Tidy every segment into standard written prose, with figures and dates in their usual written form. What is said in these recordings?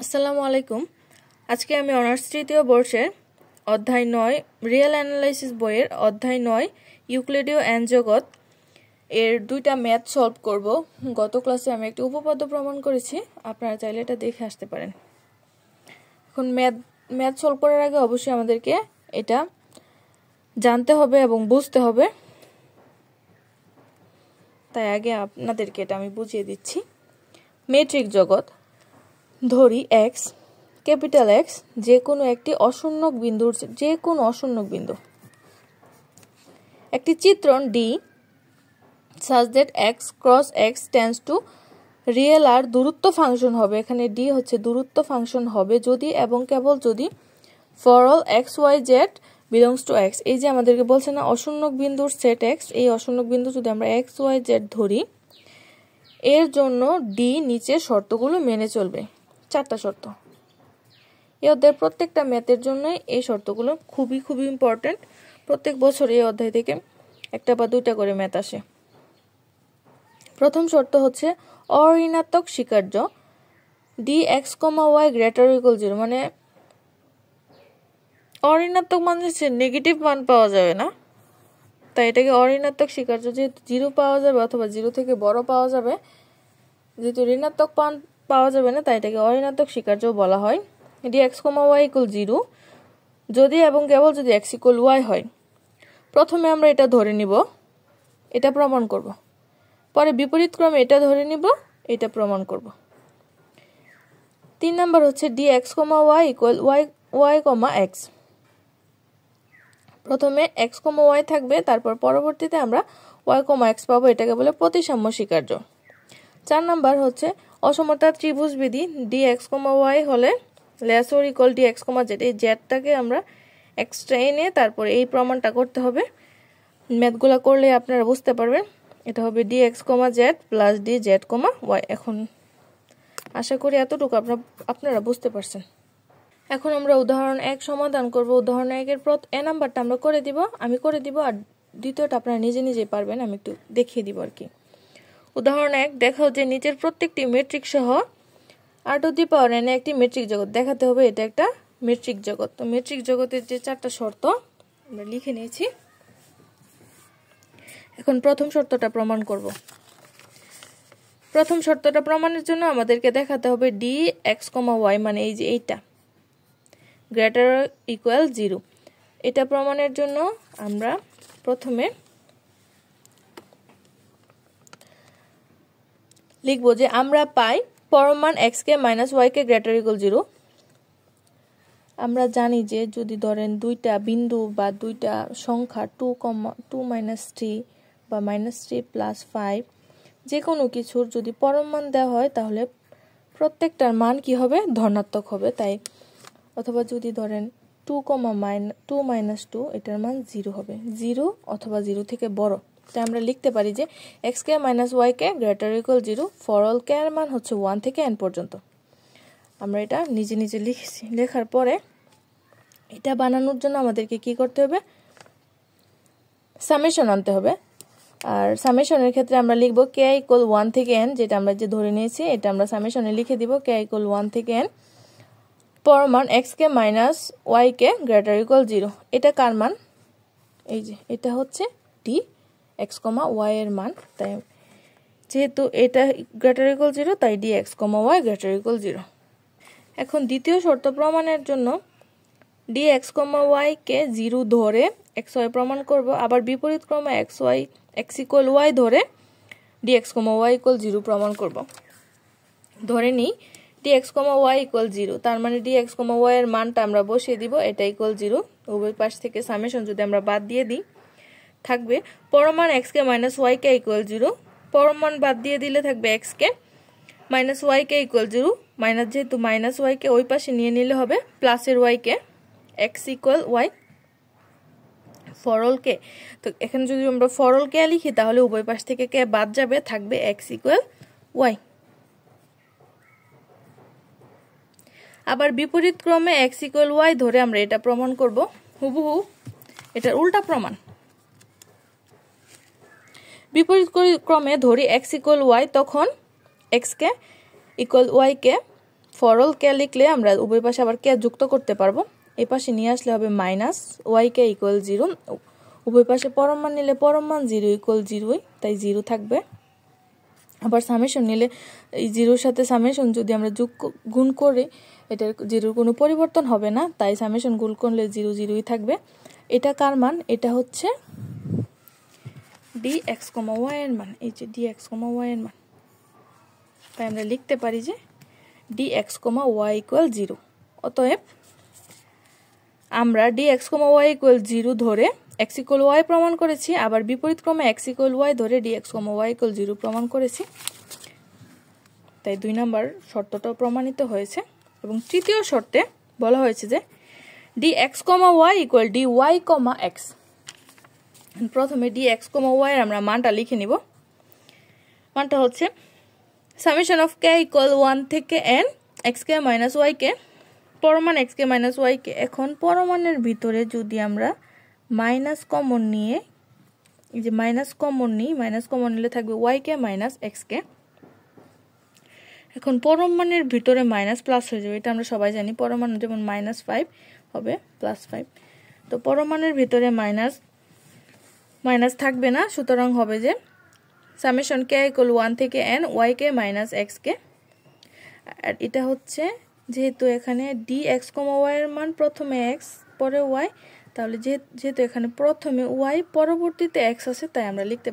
আসসালামু আলাইকুম। আজকে আমি অনার্স তৃতীয় বর্ষের অধ্যায় 9 রিয়েল অ্যানালাইসিস বইয়ের অধ্যায় 9 ইউক্লিডীয় এন জগৎ এর দুইটা ম্যাথ সলভ করব। গত ক্লাসে আমি একটি উপপাদ্য প্রমাণ করেছি, আপনারা চাইলে এটা দেখে আসতে পারেন। এখন ম্যাথ সলভ করার আগে অবশ্যই আমাদেরকে এটা জানতে হবে এবং বুঝতে হবে, তাই আগে আপনাদেরকে এটা আমি বুঝিয়ে দিচ্ছি। মেট্রিক জগৎ, ধরি এক্স, ক্যাপিটাল এক্স যে কোনো একটি অশূন্যক বিন্দুর যে কোনো অশূন্যক বিন্দু, একটি চিত্রণ D such that x cross x tends to real আর দূরত্ব ফাংশন হবে। এখানে ডি হচ্ছে দূরত্ব ফাংশন হবে যদি এবং কেবল যদি for all x y z belongs to x. এই যে আমাদেরকে বলছে না অশূন্যক বিন্দুর সেট এক্স, এই অশূন্যক বিন্দু যদি আমরা এক্স ওয়াই জেড ধরি, এর জন্য ডি নিচের শর্তগুলো মেনে চলবে। চারটা শর্ত। এই অধ্যায়ের প্রত্যেকটা ম্যাথের জন্য এই শর্তগুলো খুবই ইম্পর্টেন্ট। প্রত্যেক বছর এই অধ্যায় থেকে একটা বা দুইটা করে ম্যাথ আসে। প্রথম শর্ত হচ্ছে অঋণাত্মক স্বীকার্য D x comma y greater equal 0, মানে অঋণাত্মক মানে হচ্ছে নেগেটিভ মান পাওয়া যাবে না, তাই এটাকে অঋণাত্মক স্বীকার্য, যেহেতু 0 পাওয়া যাবে অথবা 0 থেকে বড় পাওয়া যাবে, যেহেতু ঋণাত্মক মান পাওয়া যাবে না তাই এটাকে অঋণাত্মক স্বীকার্য বলা হয়। D x comma y equal 0 যদি এবং কেবল যদি এক্স ইকুয়াল ওয়াই হয়। প্রথমে আমরা এটা ধরে নিব, এটা প্রমাণ করব, পরে বিপরীত ক্রমে এটা ধরে নিব, এটা প্রমাণ করব। 3 নাম্বার হচ্ছে D x comma y equal y comma x. প্রথমে এক্স কমা ওয়াই থাকবে, তারপর পরবর্তীতে আমরা ওয়াই কমা এক্স পাবো, এটাকে বলে প্রতিসাম্য স্বীকার্য। 4 নাম্বার হচ্ছে অসমতা ত্রিভুজ বিধি ডি এক্স কমা ওয়াই হলে less or equal D x comma Z. এই জেডটাকে আমরা এক্সট্রা এনে তারপরে এই প্রমাণটা করতে হবে। ম্যাথগুলো করলে আপনারা বুঝতে পারবেন। এটা হবে ডি এক্স কমা জেড প্লাস ডি জেড কমা ওয়াই। এখন আশা করি এতটুকু আপনারা বুঝতে পারছেন। এখন আমরা উদাহরণ 1 সমাধান করব। উদাহরণ 1 এর এ নাম্বারটা আমরা আমি করে দিব, আর দ্বিতীয়টা আপনারা নিজেই পারবেন, আমি একটু দেখিয়ে দিব আর কি। উদাহরণ 1, দেখাও যে নিচের প্রত্যেকটি মেট্রিক সহ আর টু দি পাওয়ার এন একটি মেট্রিক জগৎ। দেখাতে হবে এটা একটা মেট্রিক জগৎ। তো মেট্রিক জগতের যে 4টা শর্ত আমরা লিখে নিয়েছি। এখন প্রথম শর্তটা প্রমাণ করব। প্রথম শর্তটা প্রমাণের জন্য আমাদেরকে দেখাতে হবে ডি এক্স কমা ওয়াই, মানে এই যে এইটা গ্রেটার ইকুয়াল 0। এটা প্রমাণের জন্য আমরা প্রথমে লিখব যে আমরা পাই পরম মান x k minus y k greater equal 0। আমরা জানি যে যদি ধরেন দুইটা বিন্দু বা দুইটা সংখ্যা 2 মাইনাস 3 বা মাইনাস 3 প্লাস 5 যে কোনো কিছুর যদি পরম মান দেওয়া হয় তাহলে প্রত্যেকটার মান কি হবে? ধনাত্মক হবে। তাই অথবা যদি ধরেন 2 মাইনাস 2 এটার মান 0 হবে, 0 অথবা 0 থেকে বড়। তাই আমরা লিখতে পারি যে x k minus y k greater equal 0 for all k এর মান হচ্ছে 1 থেকে n পর্যন্ত। আমরা এটা নিজে লিখেছি। লেখার পরে এটা বানানোর জন্য আমাদেরকে কি করতে হবে? সামেশন আনতে হবে। আর সামেশনের ক্ষেত্রে আমরা লিখব কে ইকুয়াল 1 থেকে n, যেটা আমরা যে ধরে নিয়েছি এটা আমরা সামেশনে লিখে দিব কে ইকুয়াল 1 থেকে n পরম মান x k minus y k greater equal 0। এটা কার মান? এই যে এটা হচ্ছে ডি এক্স কমা ওয়াই এর মান। তাই যেহেতু এটা গ্রেটার ইকুয়াল 0 তাই D x comma y greater equal 0। এখন দ্বিতীয় শর্ত প্রমাণের জন্য ডি এক্স কমা ওয়াই কে 0 ধরে এক্স ওয়াই প্রমাণ করব, আবার বিপরীত ক্রমে এক্স ইকুয়াল ওয়াই ধরে D x comma y equal 0 প্রমাণ করব। ধরে নিই D x comma y equal 0, তার মানে ডি এক্স কমা ওয়াই এর মানটা আমরা বসিয়ে দিব, এটা ইকুয়াল 0। উভয় পাশ থেকে সামেশন যদি আমরা বাদ দিয়ে দিই থাকবে পরম মান x k minus y k equal 0, পরম মান বাদ দিয়ে দিলে থাকবে x k minus y k equal 0, minus যেহেতু মাইনাস ওয়াই কে ওই পাশে নিয়ে নিলে হবে প্লাসের y k x equal y for all k. তো এখানে যদি আমরা ফর অল কে লিখি তাহলে উভয় পাশ থেকে কে বাদ যাবে, থাকবে এক্স ইকুয়াল ওয়াই। আবার বিপরীত ক্রমে এক্স ইকুয়াল ওয়াই ধরে আমরা এটা প্রমাণ করব, হুবহু এটার উল্টা প্রমাণ। বিপরীত ক্রমে ধরি এক্স ইকুয়াল ওয়াই, তখন x k equal y k for all k লিখলে আমরা উভয় পাশে আবার কে যুক্ত করতে পারবো। এই পাশে নিয়ে আসলে হবে মাইনাস ওয়াই কে ইকুয়াল 0, উভয় পাশে পরম মান নিলে পরম মান 0 ইকুয়াল 0, তাই 0 থাকবে। আবার সামেশন নিলে এই 0-র সাথে সামেশন যদি আমরা গুণ করি এটার 0-র কোনো পরিবর্তন হবে না, তাই সামেশন গুণ করলে 0 0ই থাকবে। এটা কার মান? এটা হচ্ছে dx, y এর মান। এই যে dx, y এর মান, তাই আমরা লিখতে পারি যে dx, y ইকুয়াল 0। অতএব আমরা dx, y ইকুয়াল 0 ধরে x ইকুয়াল y প্রমাণ করেছি, আবার বিপরীত ক্রমে x ইকুয়াল y ধরে dx, y ইকুয়াল 0 প্রমাণ করেছি। তাই 2 নম্বর শর্তটাও প্রমাণিত হয়েছে। এবং তৃতীয় শর্তে বলা হয়েছে যে dx, y equal dy, x। প্রথমে dx, y এর আমরা মানটা লিখে নিব। মানটা হচ্ছে সামেশন অফ k ইকুয়াল 1 থেকে n xk minus yk, পরমান xk minus yk। এখন পরমাণের ভিতরে যদি আমরা মাইনাস কমন নিয়ে, এই যে মাইনাস কমন নিই, মাইনাস কমন নিলে থাকবে yk মাইনাস xk। এখন পরমাণের ভিতরে মাইনাস প্লাস হয়ে যাবে, এটা আমরা সবাই জানি। পরমাণু যেমন -5 হবে +5, তো পরমাণুর ভিতরে মাইনাস মাইনাস থাকবে না, সুতরাং হবে যে সামেশন k ইকুয়াল 1 থেকে n yk মাইনাস xk। আর এটা হচ্ছে যেহেতু এখানে dx, y এর মান প্রথমে x পরে y, তাহলে যেহেতু এখানে প্রথমে y পরবর্তীতে x আছে, তাই আমরা লিখতে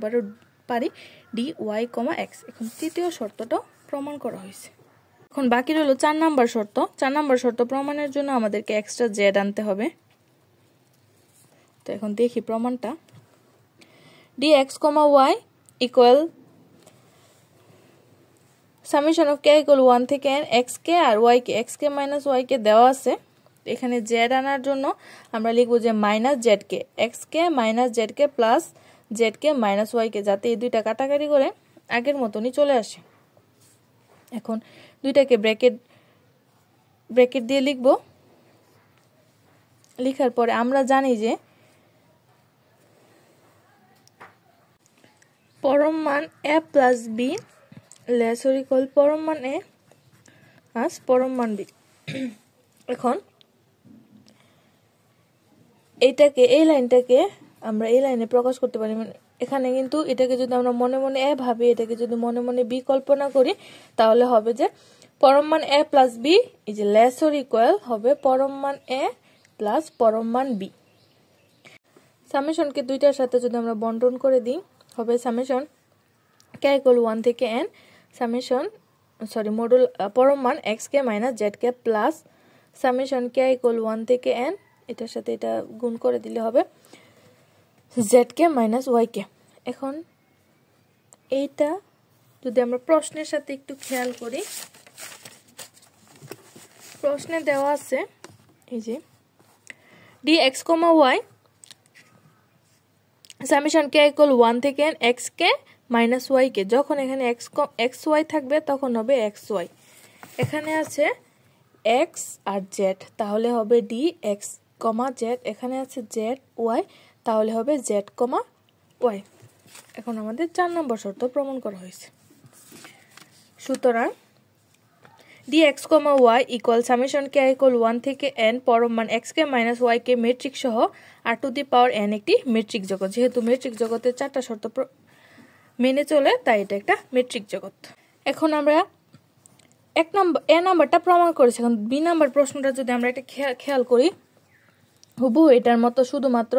পারি dy, x। এখন তৃতীয় শর্তটা প্রমাণ করা হয়েছে। এখন বাকি রইল 4 নাম্বার শর্ত। 4 নাম্বার শর্ত প্রমাণের জন্য আমাদেরকে এক্সট্রা z আনতে হবে। তো এখন দেখি প্রমাণটা। dx, y equal summation of k equal 1 থেকে n xk আর yk, xk মাইনাস yk দেওয়া আছে। এখানে z আনার জন্য আমরা লিখব যে minus zk, xk minus zk plus zk minus yk, যাতে এই দুইটা কাটাকাটি করে আগের মতনই চলে আসে। এখন দুইটাকে ব্র্যাকেট দিয়ে লিখব। লেখার পরে আমরা জানি যে পরম মান a plus b less or equal পরম মান a প্লাস পরম মান b। এখন এইটাকে, এই লাইনটাকে আমরা এই লাইনে প্রকাশ করতে পারি। মানে এখানে কিন্তু এটাকে যদি আমরা মনে মনে a ভাবি, এটাকে যদি মনে মনে b কল্পনা করি, তাহলে হবে যে পরম মান a প্লাস b এই যে লেস অর ইকুয়াল হবে পরম মান a প্লাস পরম মান b। সামেশনকে দুইটার সাথে যদি আমরা বন্টন করে দিই, হবে সামেশন k ইকুয়াল 1 থেকে n সামেশন মডুল পরম মান xk minus zk plus summation k equal 1 থেকে n, এটার সাথে এটা গুণ করে দিলে হবে zk মাইনাস yk। এখন এইটা যদি আমরা প্রশ্নের সাথে একটু খেয়াল করি, প্রশ্নে দেওয়া আছে এই যে dx, y summation k equal 1 থেকে n xk মাইনাস yk। যখন এখানে xy থাকবে তখন হবে xy। এখানে আছে x আর z, তাহলে হবে dx, z। এখানে আছে z y, তাহলে হবে z, y। এখন আমাদের 4 নম্বর শর্ত প্রমাণ করা হয়েছে। সুতরাং dx, y equal summation k equal 1 থেকে n পরম মান xk মাইনাস yk মেট্রিক সহ r⁴n একটি মেট্রিক জগৎ। যেহেতু মেট্রিক জগতের 4টা শর্ত মেনে চলে, তাই এটা একটা মেট্রিক জগৎ। এখন আমরা a নাম্বারটা প্রমাণ করেছি। এখন b নাম্বার প্রশ্নটা যদি আমরা এটা খেয়াল করি, হুবহু এটার মতো, শুধুমাত্র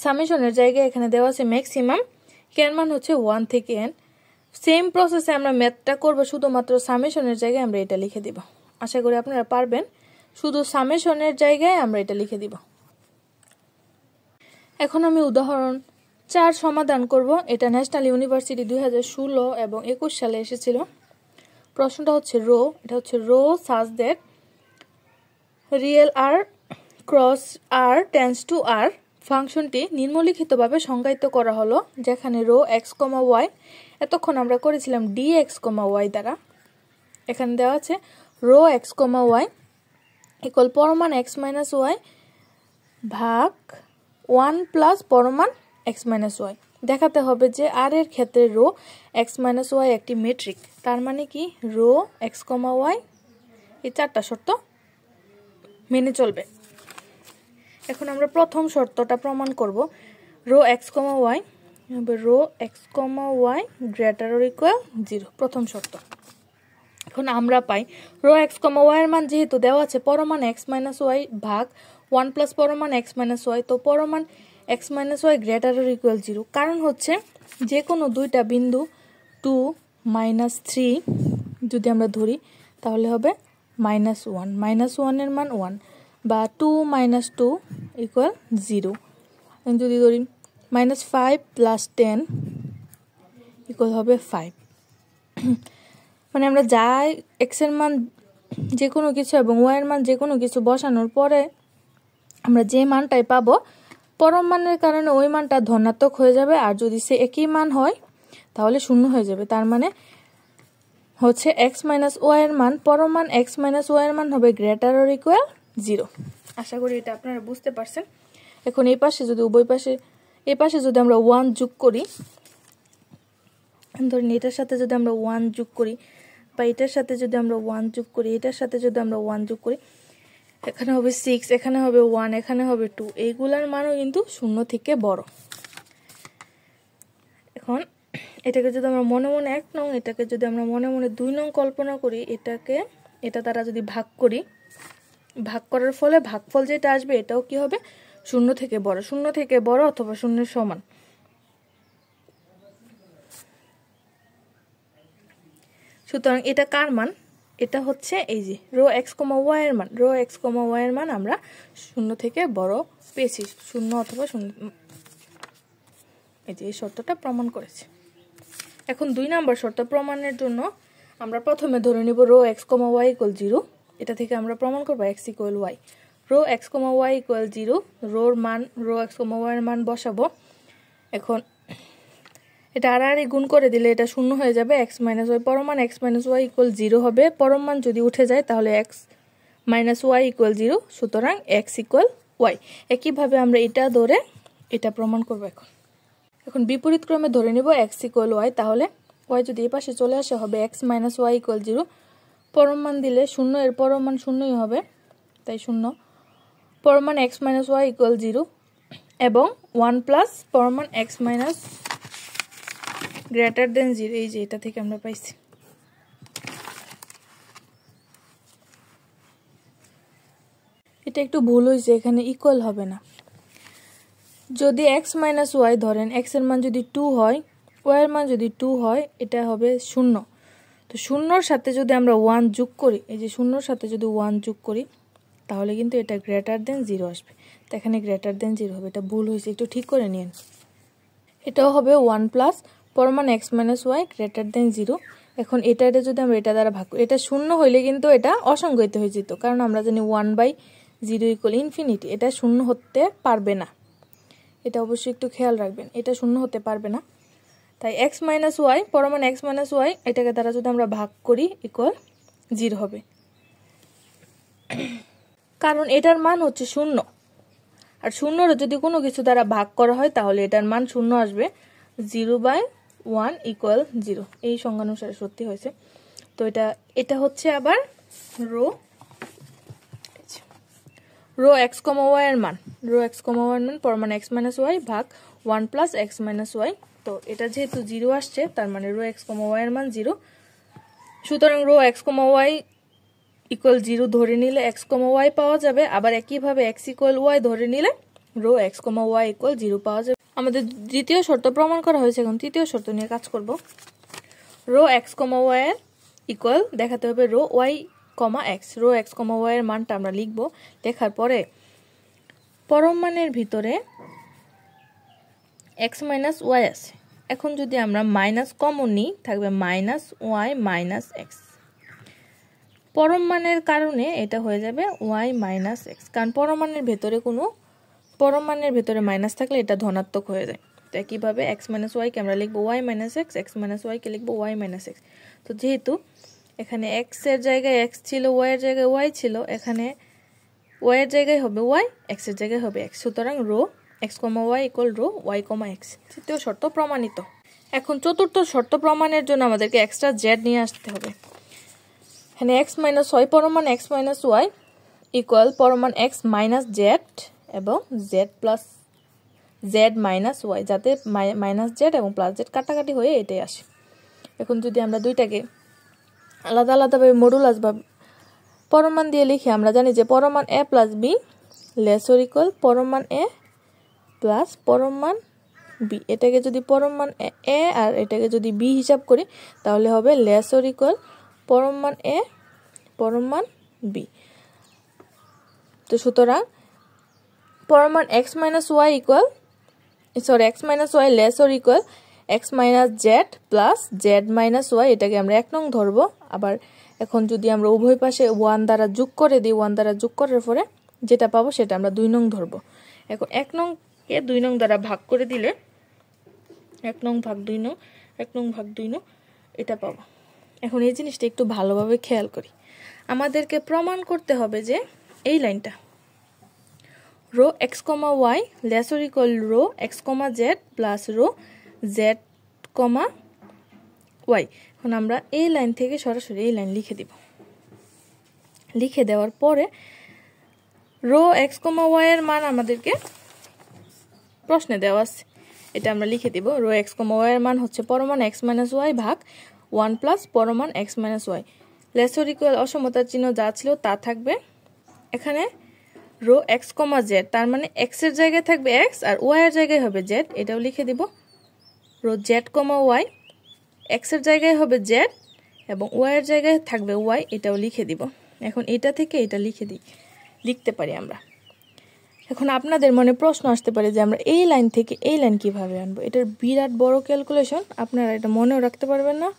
সামেশনের জায়গায় এখানে দেওয়া আছে ম্যাক্সিমাম, k এর মান হচ্ছে 1 থেকে n। সেম প্রসেসে আমরা ম্যাথটা করব, শুধুমাত্র সামেশনের জায়গায় আমরা এটা লিখে দিব। আশা করি আপনারা পারবেন। শুধু সামেশনের জায়গায় আমরা এটা লিখে দিব। এখন আমি উদাহরণ 4 সমাধান করব। এটা ন্যাশনাল ইউনিভার্সিটি 2016 এবং 21 সালে এসেছিল। প্রশ্নটা হচ্ছে এটা হচ্ছে rho such that real r cross r tends to r ফাংশনটি নিম্নলিখিতভাবে সংজ্ঞায়িত করা হলো, যেখানে রো x, y এতক্ষণ আমরা করেছিলাম dx, y দ্বারা। এখানে দেওয়া আছে রো x, y ইকুয়াল পরমান x মাইনাস y ভাগ 1 প্লাস পরমান x মাইনাস y। দেখাতে হবে যে r এর ক্ষেত্রে রো x মাইনাস y একটি মেট্রিক। তার মানে কি রো x, y এই চারটা শর্ত মেনে চলবে। এখন আমরা প্রথম শর্তটা প্রমাণ করব। রো এক্স কমা ওয়াই হবে rho x comma y greater or equal 0, প্রথম শর্ত। এখন আমরা পাই রো এক্স কমা ওয়াই এর মান যেহেতু দেওয়া আছে পরমান এক্স মাইনাস ওয়াই ভাগ 1 প্লাস পরমান এক্স মাইনাস ওয়াই, তো পরমান x minus y greater or equal 0। কারণ হচ্ছে যে কোনো দুইটা বিন্দু 2 -3 যদি আমরা ধরি তাহলে হবে -1, -1 এর মান 1 বা 2 - 2 ইকুয়াল 0। যদি ধরি -5 + 10 ইকুয়াল হবে 5। মানে আমরা যা এক্স এর মান যে কোনো কিছু এবং ওয়াই এর মান যে কোনো কিছু বসানোর পরে আমরা যে মানটাই পাবো পরম মানের কারণে ওই মানটা ধনাত্মক হয়ে যাবে, আর যদি সে একই মান হয় তাহলে শূন্য হয়ে যাবে। তার মানে হচ্ছে এক্স মাইনাস ওয়াই এর মান পরম মান এক্স মাইনাস ওয়াই এর মান হবে গ্রেটার অর ইকুয়াল 0। আশা করি এটা আপনারা বুঝতে পারছেন। এখন এই পাশে যদি উভয় পাশে এই পাশে যদি আমরা 1 যোগ করি, ধরুন এটার সাথে যদি আমরা 1 যোগ করি বা এটার সাথে যদি আমরা 1 যোগ করি, এটার সাথে যদি আমরা 1 যোগ করি, এখানে হবে 6, এখানে হবে 1, এখানে হবে 2, এইগুলার মানও কিন্তু 0 থেকে বড়। এখন এটাকে যদি আমরা মনে মনে 1 নং, এটাকে যদি আমরা মনে মনে 2 নং কল্পনা করি, এটা দ্বারা যদি ভাগ করি, ভাগ করার ফলে ভাগফল যেটা আসবে এটাও কি হবে 0 থেকে বড়, 0 থেকে বড় অথবা 0 এর সমান। সুতরাং এটা কার মান? এটা হচ্ছে এই যে রো এক্স কমা ওয়াই এর মান। রো এক্স কমা ওয়াই এর মান আমরা 0 থেকে বড় পেয়েছি, 0 অথবা 0। এই যে এই শর্তটা প্রমাণ করেছে। এখন 2 নম্বর শর্ত প্রমাণের জন্য আমরা প্রথমে ধরে নিব rho x comma y equal 0। এটা থেকে আমরা প্রমাণ করব x equal y. Rho x comma y equal 0, রোর মান রো এক্স কমা ওয়াই এর মান বসাবো। এখন এটা আর গুণ করে দিলে এটা 0 হয়ে যাবে। এক্স মাইনাস ওয়াই পরমান এক্স মাইনাস ওয়াই ইকুয়াল 0 হবে। পরম মান যদি উঠে যায় তাহলে এক্স মাইনাস ওয়াই ইকুয়াল 0, সুতরাং এক্স ইকুয়াল ওয়াই। একইভাবে আমরা এটা ধরে এটা প্রমাণ করব। এখন বিপরীত ক্রমে ধরে নিব এক্স ইকুয়াল ওয়াই। তাহলে ওয়াই যদি এই পাশে চলে আসে হবে এক্স মাইনাস ওয়াই ইকুয়াল 0। পরম মান দিলে 0, এর পরম মান 0ই হবে, তাই 0। পরম মান এক্স মাইনাস ওয়াই ইকুয়াল 0 এবং 1 প্লাস পরম মান এক্স মাইনাস গ্রেটার দেন 0, এই যে এটা থেকে আমরা পাইছি। এটা একটু ভুল হয়েছে, এখানে ইকুয়াল হবে না। যদি এক্স মাইনাস ওয়াই ধরেন এক্স এর মান যদি 2 হয়, ওয়াই এর মান যদি 2 হয়, এটা হবে 0। তো 0-র সাথে যদি আমরা 1 যোগ করি, এই যে 0-র সাথে যদি 1 যোগ করি তাহলে কিন্তু এটা গ্রেটার দেন 0 আসবে। তো এখানে গ্রেটার দেন 0 হবে, এটা ভুল হয়েছে, একটু ঠিক করে নিন। এটাও হবে 1 প্লাস পরমান x minus y greater than 0। এখন এটা যদি আমরা এটা দ্বারা ভাগ করি, এটা 0 হইলে কিন্তু এটা অসংজ্ঞায়িত হয়ে যেত, কারণ আমরা জানি 1/0 ইকুয়াল ইনফিনিটি। এটা 0 হতে পারবে না, এটা অবশ্যই একটু খেয়াল রাখবেন, এটা 0 হতে পারবে না। তাই এক্স মাইনাস ওয়াই পরমান এক্স মাইনাস ওয়াই এটাকে দ্বারা যদি আমরা ভাগ করি ইকুয়াল 0 হবে, কারণ এটার মান হচ্ছে 0। আর 0-র যদি কোনো কিছু দ্বারা ভাগ করা হয় তাহলে এটার মান 0 আসবে। 0/1 ইকুয়াল 0, এই সংজ্ঞানুসারে সত্যি হয়েছে। তো এটা হচ্ছে আবার রো এক্স কমা ওয়াই এর মান। রো এক্স কমা ওয়াই এর মান পরমান এক্স মাইনাস ওয়াই ভাগ 1 প্লাস এক্স মাইনাস ওয়াই। তো এটা যেহেতু 0 আসছে তার মানে রো এক্স কমা ওয়াই এর মান 0। সুতরাং rho x comma y equal 0 ধরে নিলে এক্স কমা ওয়াই পাওয়া যাবে। আবার একইভাবে এক্স ইকুয়াল ওয়াই ধরে নিলে rho x comma y equal 0 পাওয়া যাবে। আমাদের দ্বিতীয় শর্ত প্রমাণ করা হয়েছে, এখন তৃতীয় শর্ত নিয়ে কাজ করব। রো এক্স কমা ওয়াই এর ইকুয়াল দেখাতে হবে rho y comma x. Rho x comma y এর মানটা আমরা লিখব, লেখার পরে পরম মানের ভিতরে এক্স মাইনাস ওয়াই আছে। এখন যদি আমরা মাইনাস কমন নিই থাকবে মাইনাস ওয়াই মাইনাস এক্স। পরম মানের কারণে এটা হয়ে যাবে ওয়াই মাইনাস এক্স, কারণ পরম মানের ভেতরে মাইনাস থাকলে এটা ধনাত্মক হয়ে যায়। তো একইভাবে এক্স মাইনাস ওয়াইকে আমরা লিখবো y minus x, x minus ওয়াইকে লিখবো ওয়াই মাইনাস এক্স। তো যেহেতু এখানে এক্স এর জায়গায় এক্স ছিল, ওয়াই এর জায়গায় ওয়াই ছিল, এখানে ওয়াই এর জায়গায় হবে ওয়াই, এক্স এর জায়গায় হবে এক্স। সুতরাং rho x comma y equal rho y comma x. তৃতীয় শর্ত প্রমাণিত। এখন চতুর্থ শর্ত প্রমাণের জন্য আমাদেরকে এক্সট্রা জেড নিয়ে আসতে হবে। এখানে x মাইনাস y পরমান x মাইনাস y ইকুয়াল পরমান x মাইনাস z এবং z plus z minus y, যাতে মাইনাস z এবং প্লাস z কাটাকাটি হয়ে এটাই আসে। এখন যদি আমরা দুইটাকে আলাদা আলাদাভাবে মডুলাস বা পরমান দিয়ে লিখি, আমরা জানি যে পরমান a plus b less or equal পরমান a প্লাস পরমান b। এটাকে যদি পরমান a আর এটাকে যদি b হিসাব করি তাহলে হবে লেস অর ইকুয়াল পরমান a পরমান b। তো সুতরাং পরমান x minus y equal x minus y less or equal x minus z plus z minus y, এটাকে আমরা 1 নং ধরবো। আবার এখন যদি আমরা উভয় পাশে 1 দ্বারা যোগ করে দিই, 1 দ্বারা যোগ করার পরে যেটা পাবো সেটা আমরা 2 নং ধরবো। এখন 1 নং কে 2 নং দ্বারা ভাগ করে দিলে 1 নং ভাগ 2 নং 1 নং ভাগ 2 নং এটা পাবো। এখন এই জিনিসটা একটু ভালোভাবে খেয়াল করি, আমাদেরকে প্রমাণ করতে হবে যে এই লাইনটা rho x, y less or equal rho x, z plus rho z, y। এখন আমরা এই লাইন থেকে সরাসরি এই লাইন লিখে দিব। লিখে দেওয়ার পরে রো x, y এর মান আমাদেরকে প্রশ্নে দেওয়া আছে, এটা আমরা লিখে দিব। রো x, y এর মান হচ্ছে পরমান x মাইনাস y ভাগ 1 প্লাস পরমান x minus y less or equal অসমতার চিহ্ন যা ছিল তা থাকবে। এখানে রো x, z তার মানে x এর জায়গায় থাকবে x আর y এর জায়গায় হবে z, এটাও লিখে দিব। রো z, y x এর জায়গায় হবে z এবং y এর জায়গায় থাকবে y, এটাও লিখে দিব। এখন এটা থেকে এটা লিখতে পারি আমরা। এখন আপনাদের মনে প্রশ্ন আসতে পারে যে আমরা এই লাইন থেকে এই লাইন কিভাবে আনবো, এটার বিরাট বড় ক্যালকুলেশন, আপনারা এটা মনেও রাখতে পারবেন না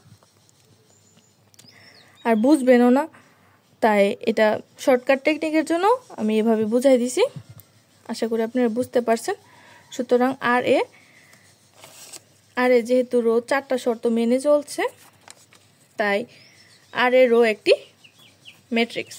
আর বুঝবেনও না, তাই এটা শর্টকাট টেকনিকের জন্য আমি এভাবে বুঝাই দিছি। আশা করি আপনারা বুঝতে পারছেন। সুতরাং আর এ যেহেতু রো 4টা শর্ত মেনে চলছে, তাই আর এ রো একটি মেট্রিক।